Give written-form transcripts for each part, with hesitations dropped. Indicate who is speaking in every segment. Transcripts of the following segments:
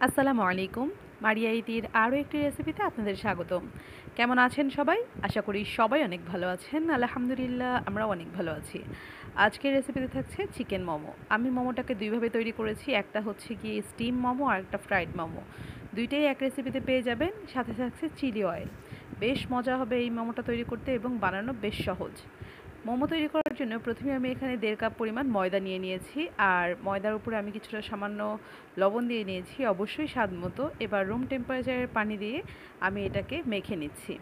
Speaker 1: আসসালামু আলাইকুম। মারিয়া ইতির আরও একটি রেসিপিতে আপনাদের স্বাগতম। কেমন আছেন সবাই? আশা করি সবাই অনেক ভালো আছেন। আলহামদুলিল্লাহ আমরাও অনেক ভালো আছি। আজকের রেসিপিতে থাকছে চিকেন মোমো। আমি মোমোটাকে দুইভাবে তৈরি করেছি। একটা হচ্ছে গিয়ে স্টিম মোমো আর একটা ফ্রাইড মোমো। দুইটাই এক রেসিপিতে পেয়ে যাবেন। সাথে থাকছে চিলি অয়েল। বেশ মজা হবে এই মোমোটা তৈরি করতে এবং বানানো বেশ সহজ। মোমো তৈরি করার জন্য প্রথমে আমি এখানে 1.5 কাপ পরিমাণ ময়দা নিয়ে নিয়েছি। আর ময়দার উপরে আমি কিছুটা সামান্য লবণ দিয়ে নিয়েছি, অবশ্যই স্বাদ মতো। এবার রুম টেম্পারেচারের পানি দিয়ে আমি এটাকে মেখে নিচ্ছি।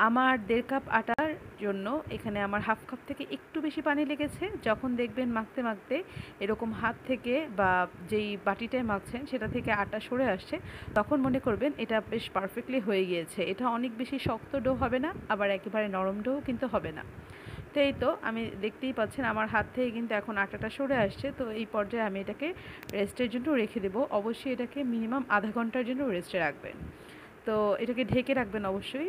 Speaker 1: আমার 1.5 কাপ আটার জন্য এখানে আমার হাফ কাপ থেকে একটু বেশি পানি লেগেছে। যখন দেখবেন মাখতে মাখতে এরকম হাত থেকে বা যেই বাটিটায় মাখছেন সেটা থেকে আটা সরে আসছে, তখন মনে করবেন এটা বেশ পারফেক্টলি হয়ে গিয়েছে। এটা অনেক বেশি শক্ত ডো হবে না, আবার একেবারে নরম ডোও কিন্তু হবে না। তো এই তো আমি দেখতেই পাচ্ছেন আমার হাত থেকে কিন্তু এখন আটাটা সরে আসছে। তো এই পর্যায়ে আমি এটাকে রেস্টের জন্য রেখে দেবো। অবশ্যই এটাকে মিনিমাম আধা ঘন্টার জন্য রেস্টে রাখবেন। তো এটাকে ঢেকে রাখবেন অবশ্যই।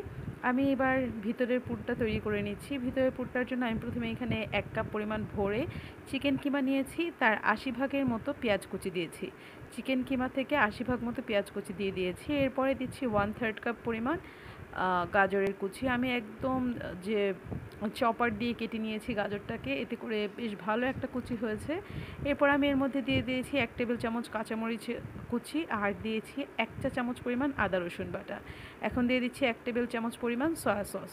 Speaker 1: আমি এবার ভিতরের পুরটা তৈরি করে নিচ্ছি। ভিতরের পুরটার জন্য আমি প্রথমে এখানে 1 কাপ পরিমাণ ভরে চিকেন কিমা নিয়েছি, তার 80 ভাগের মতো পেঁয়াজ কুচি দিয়েছি। চিকেন কিমা থেকে 80 ভাগ মতো পেঁয়াজ কুচি দিয়ে দিয়েছি। এরপরে দিচ্ছি 1/3 কাপ পরিমাণ গাজরের কুচি। আমি একদম যে চপার দিয়ে কেটে নিয়েছি গাজরটাকে, এতে করে বেশ ভালো একটা কুচি হয়েছে। এরপর আমি এর মধ্যে দিয়ে দিয়েছি 1 টেবিল চামচ কাঁচামরিচ কুচি, আর দিয়েছি 1 চা চামচ পরিমাণ আদা রসুন বাটা। এখন দিয়ে দিচ্ছি 1 টেবিল চামচ পরিমাণ সয়া সস।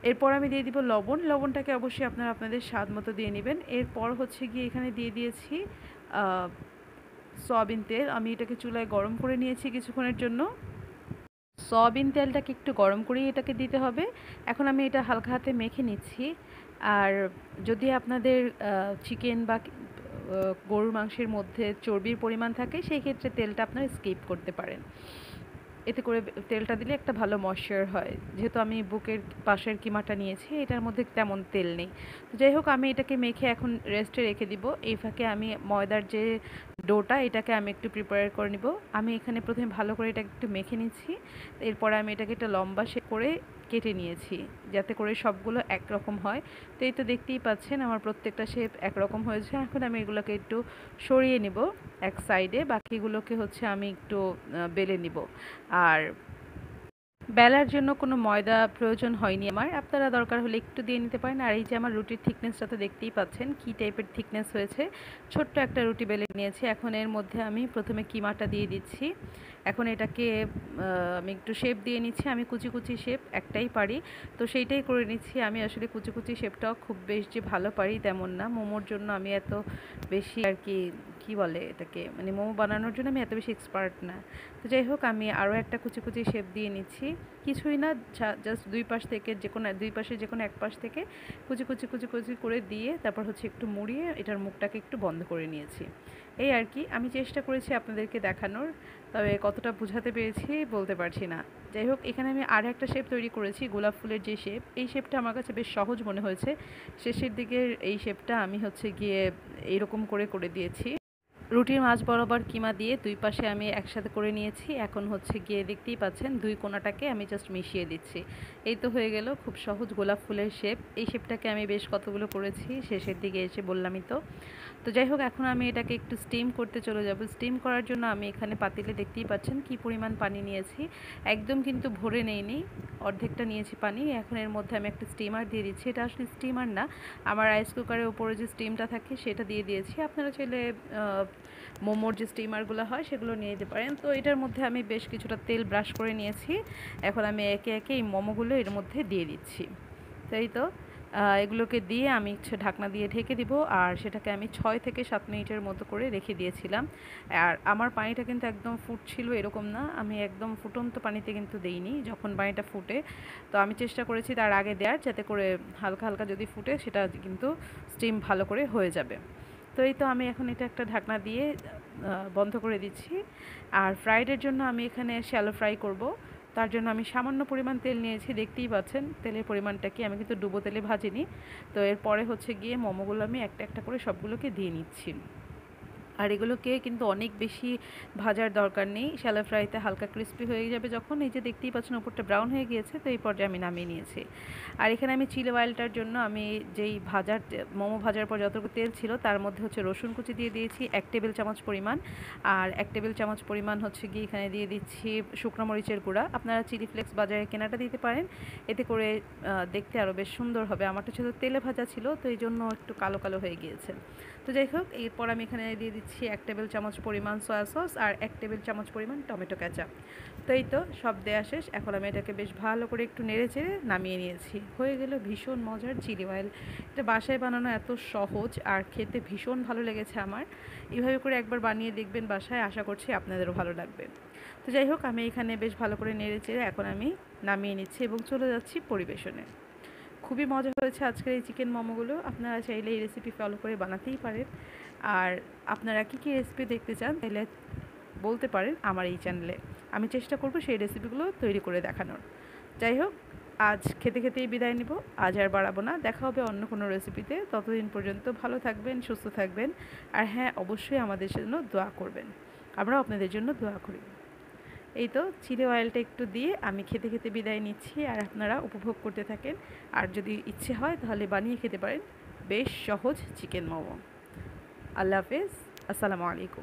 Speaker 1: এরপর আমি দিয়ে দিব লবণ। লবণটাকে অবশ্যই আপনারা আপনাদের স্বাদ মতো দিয়ে নেবেন। এরপর হচ্ছে গিয়ে এখানে দিয়ে দিয়েছি সয়াবিন তেল। আমি এটাকে চুলায় গরম করে নিয়েছি কিছুক্ষণের জন্য। সয়াবিন তেলটাকে একটু গরম করেই এটাকে দিতে হবে। এখন আমি এটা হালকা হাতে মেখে নিচ্ছি। আর যদি আপনাদের চিকেন বা গরুর মাংসের মধ্যে চর্বির পরিমাণ থাকে, সেই ক্ষেত্রে তেলটা আপনারা স্কিপ করতে পারেন। এতে করে তেলটা দিলে একটা ভালো ময়েশ্চার হয়। যেহেতু আমি বুকের পাশের কিমাটা নিয়েছি, এটার মধ্যে তেমন তেল নেই। তো যাই হোক, আমি এটাকে মেখে এখন রেস্টে রেখে দিব। এই ফাঁকে আমি ময়দার যে ডোটা, এটাকে আমি একটু প্রিপেয়ার করে নিব। আমি এখানে প্রথমে ভালো করে এটাকে একটু মেখে নিচ্ছি। এরপরে আমি এটাকে একটা লম্বা শেপ করে কেটে নিয়েছি, যাতে করে সবগুলো একরকম হয়। তো এই তো দেখতেই পাচ্ছেন আমার প্রত্যেকটা শেপ একরকম হয়েছে। এখন আমি এগুলোকে একটু সরিয়ে নিব এক সাইডে, বাকিগুলোকে হচ্ছে আমি একটু বেলে নিব। আর বেলার জন্য কোনো ময়দা প্রয়োজন হয়নি আমার। আপনারা দরকার হলে একটু দিয়ে নিতে পারেন। আর এই যে আমার রুটির থিকনেসটা তো দেখতেই পাচ্ছেন কী টাইপের থিকনেস হয়েছে। ছোট্ট একটা রুটি বেলে নিয়েছি। এখন এর মধ্যে আমি প্রথমে কিমাটা দিয়ে দিচ্ছি। এখন এটাকে আমি একটু শেপ দিয়ে নিচ্ছি। আমি কুচি কুচি শেপ একটাই পারি, তো সেইটাই করে নিচ্ছি। আমি আসলে কুচি কুচি শেপটাও খুব বেশ যে ভালো পারি তেমন না। মোমোর জন্য আমি এত বেশি আর কি, কী বলে এটাকে, মানে মোমো বানানোর জন্য আমি এত বেশি এক্সপার্ট না। তো যাই হোক, আমি আরও একটা কুচি কুচি শেপ দিয়ে নিচ্ছি। কিছুই না, জাস্ট দুই পাশ থেকে যে কোনো দুই পাশে যে কোনো এক পাশ থেকে কুচি কুচি কুচি কুচি করে দিয়ে তারপর হচ্ছে একটু মুড়িয়ে এটার মুখটাকে একটু বন্ধ করে নিয়েছি। এই আর কি, আমি চেষ্টা করেছি আপনাদেরকে দেখানোর, তবে কতটা বোঝাতে পেরেছি বলতে পারছি না। যাই হোক, এখানে আমি আর একটা শেপ তৈরি করেছি, গোলাপ ফুলের যে শেপ। এই শেপটা আমার কাছে বেশ সহজ মনে হয়েছে। শেষের দিকের এই শেপটা আমি হচ্ছে গিয়ে এইরকম করে করে দিয়েছি। রুটির মাঝ বরাবর কিমা দিয়ে দুই পাশে আমি একসাথে করে নিয়েছি। এখন হচ্ছে গিয়ে দেখতেই পাচ্ছেন দুই কোণাটাকে আমি জাস্ট মিশিয়ে দিচ্ছি। এই তো হয়ে গেল খুব সহজ গোলাপ ফুলের শেপ। এই শেপটাকে আমি বেশ কতগুলো করেছি, শেষের দিকে এসে বললামই তো। তো যাই হোক, এখন আমি এটাকে একটু স্টিম করতে চলে যাব। স্টিম করার জন্য আমি এখানে পাতিলে দেখতেই পাচ্ছেন কী পরিমাণ পানি নিয়েছি। একদম কিন্তু ভরে নেইনি, অর্ধেকটা নিয়েছি পানি। এখন এর মধ্যে আমি একটা স্টিমার দিয়ে দিচ্ছি। এটা আসলে স্টিমার না, আমার রাইস কুকারের উপরে যে স্টিমটা থাকে সেটা দিয়ে দিয়েছি। আপনারা চাইলে মোমোর যে স্টিমারগুলো হয় সেগুলো নিয়ে যেতে পারেন। তো এটার মধ্যে আমি বেশ কিছুটা তেল ব্রাশ করে নিয়েছি। এখন আমি একে একে এই মোমোগুলো এর মধ্যে দিয়ে দিচ্ছি। তাই তো এগুলোকে দিয়ে আমি ঢাকনা দিয়ে ঢেকে দিব। আর সেটাকে আমি 6 থেকে 7 মিনিটের মতো করে রেখে দিয়েছিলাম। আর আমার পানিটা কিন্তু একদম ফুটছিল এরকম না, আমি একদম ফুটন্ত পানিতে কিন্তু দেইনি যখন পানিটা ফুটে। তো আমি চেষ্টা করেছি তার আগে দেওয়ার, যাতে করে হালকা হালকা যদি ফুটে সেটা কিন্তু স্টিম ভালো করে হয়ে যাবে। তো এই তো আমি এখন এটা একটা ঢাকনা দিয়ে বন্ধ করে দিচ্ছি। আর ফ্রাইডের জন্য আমি এখানে শ্যালো ফ্রাই করব। তার জন্য আমি সামান্য পরিমাণ তেল নিয়েছি, দেখতেই পাচ্ছেন তেলের পরিমাণটা কি, আমি কিন্তু ডুবো তেলে ভাজিনি। তো এরপরে হচ্ছে গিয়ে মোমোগুলো আমি একটা একটা করে সবগুলোকে দিয়ে নিচ্ছি। আর এগুলোকে কিন্তু অনেক বেশি ভাজার দরকার নেই। শ্যালো ফ্রাইতে হালকা ক্রিস্পি হয়ে যাবে যখন, এই যে দেখতেই পাচ্ছেন উপরটা ব্রাউন হয়ে গিয়েছে, তো এই পর্যায়ে আমি নামিয়ে নিয়েছি। আর এখানে আমি চিলি অয়েলটার জন্য আমি যেই মোমো ভাজার পর যতটুকু তেল ছিল তার মধ্যে হচ্ছে রসুন কুচি দিয়ে দিয়েছি 1 টেবিল চামচ পরিমাণ। আর 1 টেবিল চামচ পরিমাণ হচ্ছে গিয়ে এখানে দিয়ে দিচ্ছি শুকনো মরিচের গুঁড়া। আপনারা চিলি ফ্লেক্স বাজারে কেনাটা দিতে পারেন, এতে করে দেখতে আরও বেশ সুন্দর হবে। আমারটা ছিল তেলে ভাজা ছিল, তো এই জন্য একটু কালো কালো হয়ে গিয়েছে। তো যাই হোক, এরপর আমি এখানে দিয়ে দিচ্ছি 1 টেবিল চামচ পরিমাণ সয়া সস আর 1 টেবিল চামচ পরিমাণ টমেটো কেচাপ। তো এই তো সব দেয়া শেষ। এখন আমি এটাকে বেশ ভালো করে একটু নেড়ে চেড়ে নামিয়ে নিয়েছি। হয়ে গেল ভীষণ মজার চিলি অয়েল। এটা বাসায় বানানো এত সহজ আর খেতে ভীষণ ভালো লেগেছে আমার। এইভাবে করে একবার বানিয়ে দেখবেন বাসায়, আশা করছি আপনাদেরও ভালো লাগবে। তো যাই হোক, আমি এখানে বেশ ভালো করে নেড়ে চেড়ে এখন আমি নামিয়ে নিচ্ছি এবং চলে যাচ্ছি পরিবেশনে। খুবই মজা হয়েছে আজকের এই চিকেন মোমোগুলো। আপনারা চাইলে এই রেসিপি ফলো করে বানাতেই পারেন। আর আপনারা কী রেসিপি দেখতে চান তাহলে বলতে পারেন আমার এই চ্যানেলে, আমি চেষ্টা করব সেই রেসিপিগুলো তৈরি করে দেখানোর। যাই হোক, আজ খেতে খেতেই বিদায় নিব, আজ আর বাড়াবো না। দেখা হবে অন্য কোনো রেসিপিতে। ততদিন পর্যন্ত ভালো থাকবেন, সুস্থ থাকবেন। আর হ্যাঁ, অবশ্যই আমাদের জন্য দোয়া করবেন, আমরাও আপনাদের জন্য দোয়া করি। এই তো চিলি অয়েলটা একটু দিয়ে আমি খেতে খেতে বিদায় নিচ্ছি, আর আপনারা উপভোগ করতে থাকেন। আর যদি ইচ্ছে হয় তাহলে বানিয়ে খেতে পারেন বেশ সহজ চিকেন মোমো। আল্লাহ হাফেজ, আসসালামু আলাইকুম।